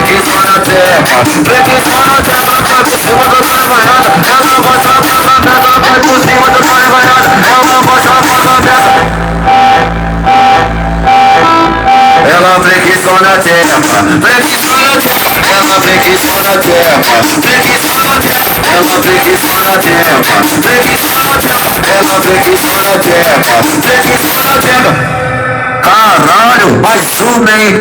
preguiça na tepa, preguiça na tepa, vai por cima do trabalhada. Ela vai safada dessa, vai por cima do trabalhada. Ela vai safada dessa. Ela preguiça na tepa, preguiça na tepa. Ela preguiça na tepa, preguiça na tepa. Ela preguiça na tepa, preguiça na tepa. Ela preguiça na tepa, preguiça na tepa. Caralho, mais uma, hein?